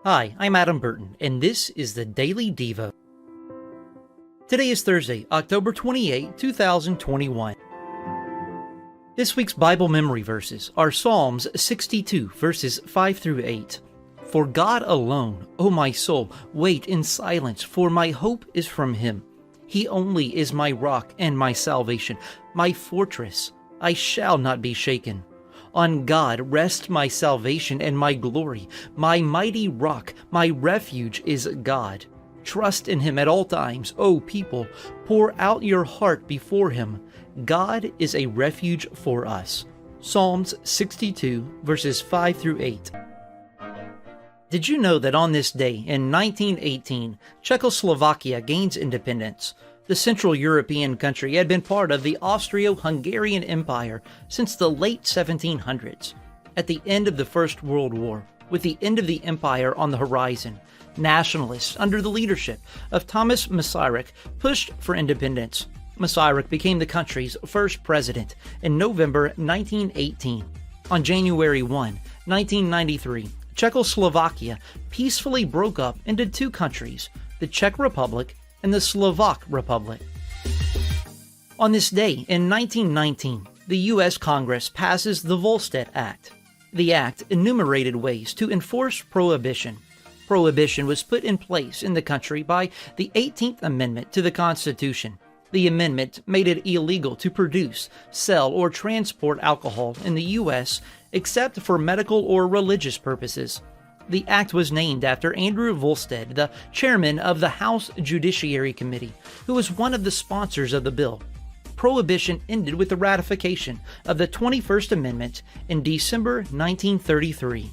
Hi, I'm Adam Burton, and this is the Daily Devo. Today is Thursday, October 28, 2021. This week's Bible memory verses are Psalms 62, verses 5 through 8. For God alone, O my soul, wait in silence, for my hope is from Him. He only is my rock and my salvation, my fortress. I shall not be shaken. On God rest my salvation and my glory. My mighty rock, my refuge is God. Trust in Him at all times, O people. Pour out your heart before Him. God is a refuge for us. Psalms 62, verses 5 through 8. Did you know that on this day in 1918, Czechoslovakia gains independence? The Central European country had been part of the Austro-Hungarian Empire since the late 1700s. At the end of the First World War, with the end of the empire on the horizon, nationalists under the leadership of Thomas Masaryk pushed for independence. Masaryk became the country's first president in November 1918. On January 1, 1993, Czechoslovakia peacefully broke up into two countries, the Czech Republic and the Slovak Republic. On this day in 1919, the U.S. Congress passes the Volstead Act. The act enumerated ways to enforce prohibition. Prohibition was put in place in the country by the 18th Amendment to the Constitution. The amendment made it illegal to produce, sell, or transport alcohol in the U.S. except for medical or religious purposes. The act was named after Andrew Volstead, the chairman of the House Judiciary Committee, who was one of the sponsors of the bill. Prohibition ended with the ratification of the 21st Amendment in December 1933.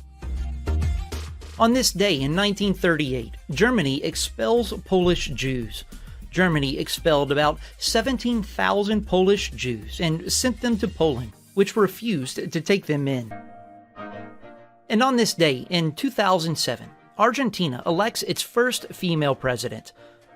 On this day in 1938, Germany expels Polish Jews. Germany expelled about 17,000 Polish Jews and sent them to Poland, which refused to take them in. And on this day in 2007, Argentina elects its first female president.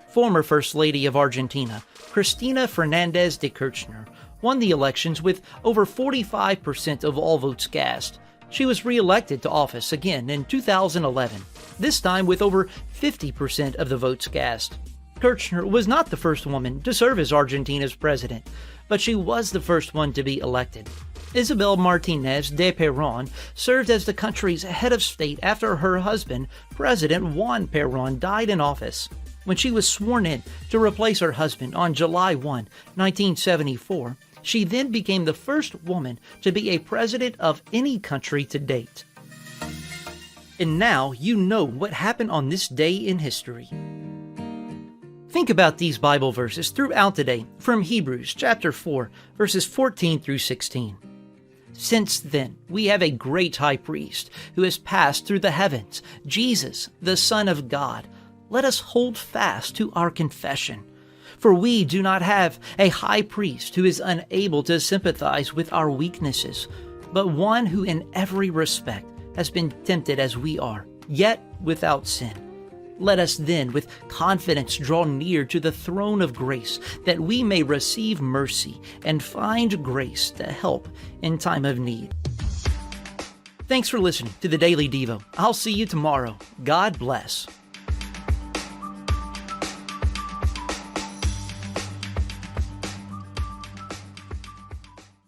Former First Lady of Argentina, Cristina Fernández de Kirchner, won the elections with over 45% of all votes cast. She was re-elected to office again in 2011, this time with over 50% of the votes cast. Kirchner was not the first woman to serve as Argentina's president, but she was the first one to be elected. Isabel Martinez de Perón served as the country's head of state after her husband, President Juan Perón, died in office. When she was sworn in to replace her husband on July 1, 1974, she then became the first woman to be a president of any country to date. And now you know what happened on this day in history. Think about these Bible verses throughout the day from Hebrews chapter 4, verses 14 through 16. Since then, we have a great high priest who has passed through the heavens, Jesus, the Son of God. Let us hold fast to our confession. For we do not have a high priest who is unable to sympathize with our weaknesses, but one who in every respect has been tempted as we are, yet without sin. Let us then with confidence draw near to the throne of grace, that we may receive mercy and find grace to help in time of need. Thanks for listening to the Daily Devo. I'll see you tomorrow. God bless.